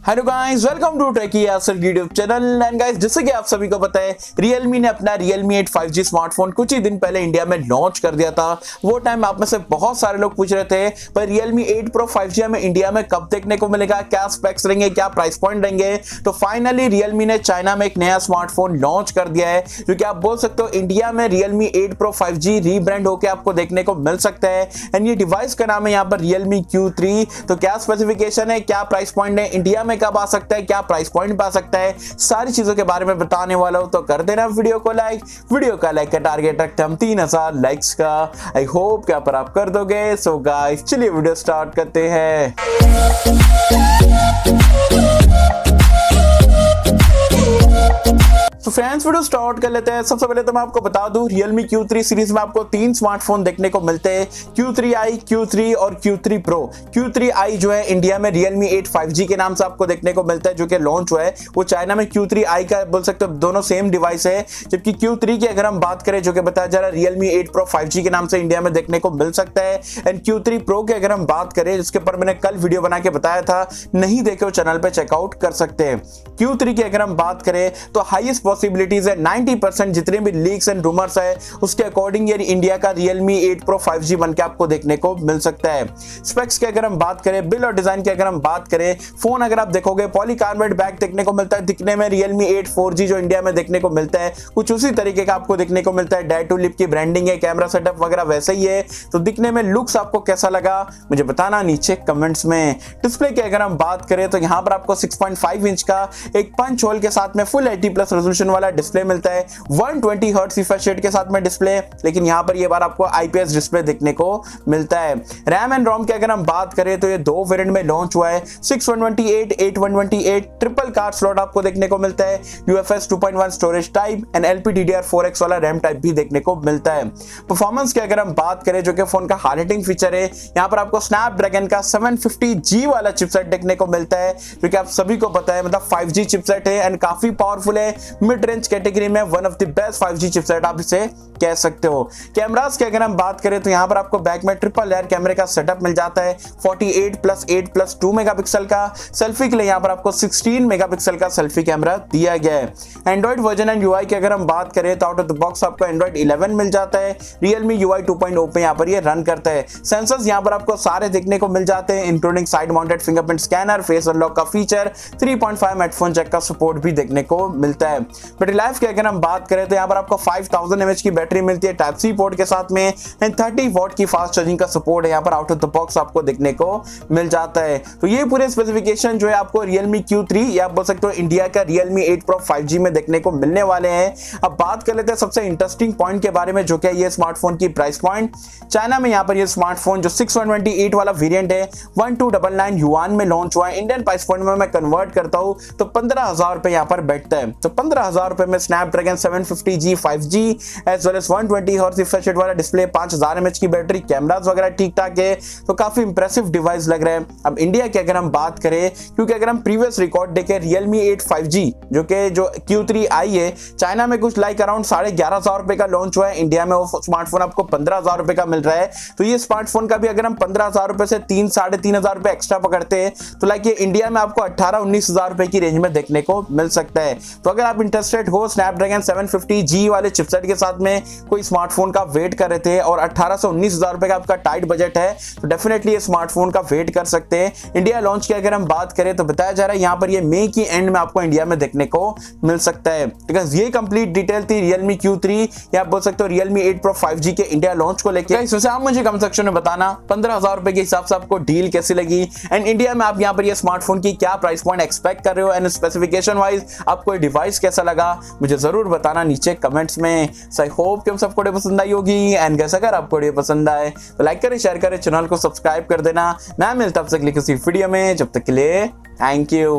Hello guys, welcome to techie Yasir YouTube channel. And guys, जैसे कि आप सभी को पता है, Realme ने अपना Realme 8 5G स्मार्टफोन कुछ ही दिन पहले इंडिया में लॉन्च कर दिया था। वो टाइम आप में से बहुत सारे लोग पूछ रहे थे पर Realme 8 Pro 5G हमें इंडिया में कब देखने को मिलेगा, क्या स्पेक्स रहेंगे, क्या प्राइस पॉइंट रहेंगे। तो फाइनली Realme ने चाइना में एक नया स्मार्टफोन लॉन्च कर दिया है, जो कि आप बोल सकते हो इंडिया में Realme 8 Pro 5G रीब्रांड होकर आपको देखने को मिल सकता है। एंड ये डिवाइस का नाम है यहाँ पर Realme Q3। तो क्या स्पेसिफिकेशन है, क्या प्राइस पॉइंट है, इंडिया में कब आ सकता है, क्या प्राइस पॉइंट पे आ सकता है, सारी चीजों के बारे में बताने वाला हूं। तो कर देना वीडियो को लाइक। वीडियो का लाइक का टारगेट रखते हम 3000 लाइक्स का। आई होप क्या पर आप कर दोगे। सो गाइस, चलिए वीडियो स्टार्ट करते हैं। तो फ्रेंड्स, वीडियो स्टार्ट कर लेते हैं। सबसे पहले तो मैं आपको बता दूं, Realme Q3 सीरीज में आपको 3 स्मार्टफोन देखने को मिलते हैं, Q3i, Q3 और Q3 Pro। Q3i जो है इंडिया में Realme 8 5G के नाम से आपको देखने को मिलता है, जो कि लॉन्च हुआ है। वो चाइना में Q3i का बोल सकते हो, दोनों सेम डिवाइस है। जबकि Q3 की अगर हम बात करें, जो कि बताया जा रहा है Realme 8 Pro 5G के नाम से इंडिया में देखने को मिल सकता है। एंड Q3 Pro की अगर हम बात करें, जिसके ऊपर मैंने कल वीडियो बना के बताया था, नहीं देखे हो चैनल पे चेकआउट कर सकते हैं। Q3 की अगर हम बात करें तो हाईएस्ट पॉसिबिलिटीज है 90% जितने भी लीक्स एंड रूमर्स है उसके अकॉर्डिंग ये इंडिया का Realme 8 Pro 5G बन के आपको देखने को मिल सकता है। स्पेक्स की अगर हम बात करें, बिल और डिजाइन की अगर हम बात करें, फोन अगर आप देखोगे पॉलीकार्बोनेट बैक देखने को मिलता है। दिखने में Realme 8 4G जो इंडिया में देखने को मिलता है कुछ उसी तरीके का आपको देखने को मिलता है। डाय टू लिप की ब्रांडिंग है, कैमरा सेटअप वगैरह वैसे ही है। तो दिखने में लुक्स आपको कैसा लगा मुझे बताना नीचे कमेंट्स में। डिस्प्ले की अगर हम बात करें तो यहाँ पर आपको 6.5 इंच का एक पंच होल के साथ में फुल 80+ रेजोल्यूशन वाला डिस्प्ले मिलता है। 120 हर्ट्ज रिफ्रेश रेट के साथ में डिस्प्ले, लेकिन यहां पर ये बार आपको IPS डिस्प्ले देखने को मिलता है। रैम एंड रोम की अगर हम बात करें तो ये 2 वेरिएंट में लॉन्च हुआ है, 6128, 8128। ट्रिपल कार्ड स्लॉट आपको देखने को मिलता है। UFS 2.1 storage type and LPDDR4X वाला रैम टाइप भी देखने को मिलता है। परफॉर्मेंस की अगर हम बात करें, जो कि फोन का हार्ड हिटिंग फीचर है, यहाँ पर आपको स्नैपड्रैगन का 750G वाला चिपसेट देखने को मिलता है, जो कि आप सभी को पता है मतलब 5G चिपसेट है एंड काफी पावरफुल है। मिड रेंज कैटेगरी में one of the best 5G chipset आप इसे कह सकते हो। कैमरास की अगर हम बात करें तो यहाँ पर आपको बैक में ट्रिपल लेयर कैमरे का सेटअप मिल जाता है। 48+8+2 मेगापिक्सल का सेल्फी के लिए यहाँ पर आपको 16 मेगापिक्सल का सेल्फी कैमरा दिया गया है। एंड्रॉइड वर्जन एंड UI की अगर हम बात करें तो आउट ऑफ द बॉक्स आपको एंड्रॉइड 11 मिल जाता है। Realme UI 2.0 पे यहाँ पर ये रन करता है। सेंसर्स यहाँ पर आपको सारे देखने को मिल जाते हैं, including side mounted fingerprint scanner, face unlock का फीचर, 3.5 हेडफोन जैक का सपोर्ट भी देखने को मिलता है। बैटरी लाइफ की अगर हम बात करें तो यहाँ पर आपको 5000 mAh की बैटरी मिलती है टाइप C पोर्ट के साथ में एंड 30 वॉट की फास्ट चार्जिंग का सपोर्ट है यहाँ पर आउट ऑफ द बॉक्स आपको देखने को मिल जाता है। तो ये पूरे स्पेसिफिकेशन जो है आपको Realme Q3 या आप बोल सकते हो इंडिया का Realme 8 Pro 5G में देखने को मिलने वाले हैं। अब बात कर लेते हैं सबसे इंटरेस्टिंग पॉइंट के बारे में, जो कि ये स्मार्टफोन की प्राइस पॉइंट। चाइना में यहाँ पर ये स्मार्टफोन जो 628 वाला वेरिएंट है 1299 युआन में लॉन्च हुआ है। इंडियन प्राइस पॉइंट में मैं कन्वर्ट करता हूँ तो 15,000 रुपए यहाँ पर बैठता है। तो 15,000 रुपए में Snapdragon 750G 5G as well as 120 hertz refresh rate वाला डिस्प्ले, 5000 mAh की बैटरी, कैमरास वगैरह ठीक ठाक है। तो काफी इंप्रेसिव डिवाइस लग रहा है। अब इंडिया की अगर हम बात करें, क्योंकि अगर हम प्रीवियस रिकॉर्ड देखें Realme 8 5G जो कि जो Q3i है, चाइना में कुछ लाइक अराउंड 11,500 रुपए का लॉन्च हुआ है। इंडिया में वो स्मार्टफोन आपको 15,000 रुपए का मिल रहा है। तो ये स्मार्टफोन का भी अगर हम 15,000 रुपए से 3-3,500 रुपए एक्स्ट्रा पकड़ते हैं तो लाइक ये इंडिया में आपको 18-19,000 रुपए की रेंज में देखने को मिल सकता है। तो अगर आप इंटरेस्टेड हो स्नैपड्रैगन 750G वाले चिपसेट के साथ में कोई स्मार्टफोन का वेट कर रहे थे और 18 से 19,000 रुपए का आपका टाइट बजट है, तो डेफिनेटली ये स्मार्टफोन का वेट कर सकते हैं। इंडिया लॉन्च की अगर हम बात करें तो बताया जा रहा है यहाँ पर ये मई की एंड में आपको इंडिया में देखने को मिल सकता है। बिकॉज ये कंप्लीट डिटेल थी Realme Q3 या आप बोल सकते हो Realme 8 Pro 5G के इंडिया लॉन्च को लेकर। वैसे आप मुझे कमेंट सेक्शन में बताना 15,000 रुपए के हिसाब से आपको डील कैसी लगी एंड इंडिया में आप यहाँ पर ये स्मार्टफोन की क्या प्राइस पॉइंट एक्सपेक्ट कर रहे हो एंड स्पेसिफिकेशन वाइज आपको ये डिवाइस कैसा लगा मुझे जरूर बताना नीचे कमेंट्स में। सो आई होप कि हम सबको पसंद आई होगी एंड गैस अगर आपको वीडियो पसंद आए तो लाइक करें, शेयर करें, चैनल को सब्सक्राइब कर देना। मैं मिलता हूं आपसे किसी वीडियो में, जब तक के लिए थैंक यू।